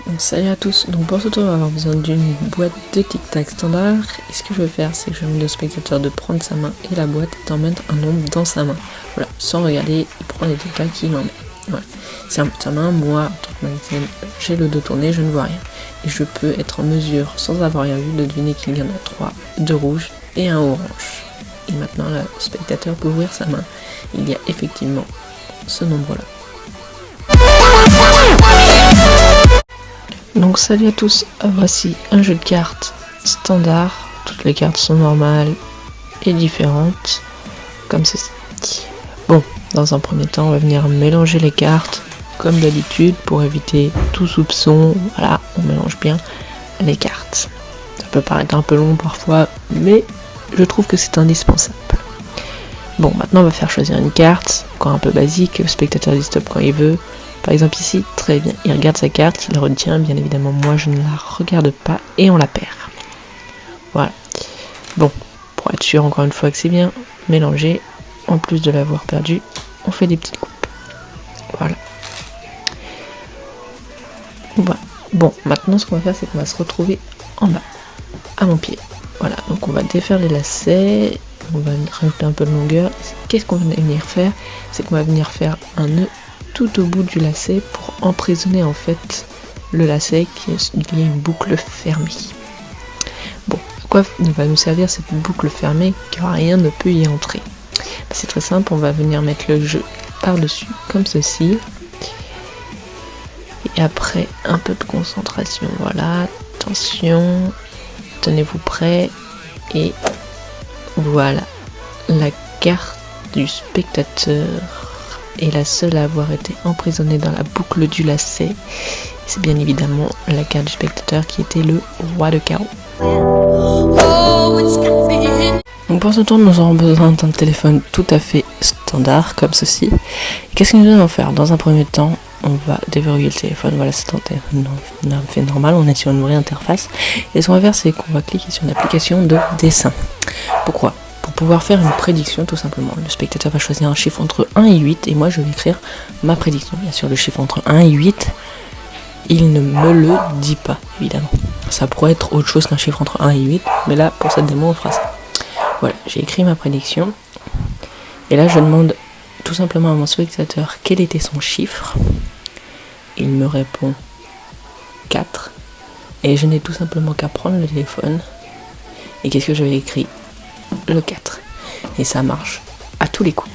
Donc salut à tous, donc pour ce tour on va avoir besoin d'une boîte de tic-tac standard, et ce que je vais faire c'est que je vais demander au spectateur de prendre sa main et la boîte et d'en mettre un nombre dans sa main. Voilà, sans regarder, il prend les tic-tac, il en met. Voilà. C'est un peu sa main, moi en tant que magicienne, j'ai le dos tourné, je ne vois rien. Et je peux être en mesure, sans avoir rien vu, de deviner qu'il y en a 3, 2 rouges et un orange. Et maintenant le spectateur peut ouvrir sa main, il y a effectivement ce nombre-là. Donc salut à tous, voici un jeu de cartes standard, toutes les cartes sont normales et différentes, comme ceci. Bon, dans un premier temps on va venir mélanger les cartes, comme d'habitude, pour éviter tout soupçon, voilà, on mélange bien les cartes. Ça peut paraître un peu long parfois, mais je trouve que c'est indispensable. Bon, maintenant on va faire choisir une carte, encore un peu basique, le spectateur dit stop quand il veut. Par exemple ici, très bien, il regarde sa carte, il la retient, bien évidemment moi je ne la regarde pas et on la perd. Voilà. Bon, pour être sûr encore une fois que c'est bien mélangé, en plus de l'avoir perdu, on fait des petites coupes. Voilà. Bon, maintenant ce qu'on va faire c'est qu'on va se retrouver en bas, à mon pied. Voilà, donc on va défaire les lacets, on va rajouter un peu de longueur. Qu'est-ce qu'on va venir faire? C'est qu'on va venir faire un nœud tout au bout du lacet pour emprisonner en fait le lacet qui est une boucle fermée. Bon, à quoi va nous servir cette boucle fermée car rien ne peut y entrer? C'est très simple, on va venir mettre le jeu par-dessus comme ceci. Et après un peu de concentration, voilà, attention, tenez-vous prêts et voilà, la carte du spectateur est la seule à avoir été emprisonnée dans la boucle du lacet. C'est bien évidemment la carte du spectateur qui était le roi de carreau. Donc pour ce tour, nous aurons besoin d'un téléphone tout à fait standard, comme ceci. Qu'est-ce que nous allons faire? Dans un premier temps, on va déverrouiller le téléphone. Voilà, c'est un téléphone fait normal, on est sur une vraie interface. Et ce qu'on va faire, c'est qu'on va cliquer sur une application de dessin. Pourquoi? Pour pouvoir faire une prédiction tout simplement. Le spectateur va choisir un chiffre entre 1 et 8 et moi je vais écrire ma prédiction. Bien sûr le chiffre entre 1 et 8, il ne me le dit pas évidemment. Ça pourrait être autre chose qu'un chiffre entre 1 et 8, mais là pour cette démo on fera ça. Voilà, j'ai écrit ma prédiction. Et là je demande tout simplement à mon spectateur quel était son chiffre. Il me répond 4. Et je n'ai tout simplement qu'à prendre le téléphone. Et qu'est-ce que j'avais écrit? Le 4. Et ça marche à tous les coups.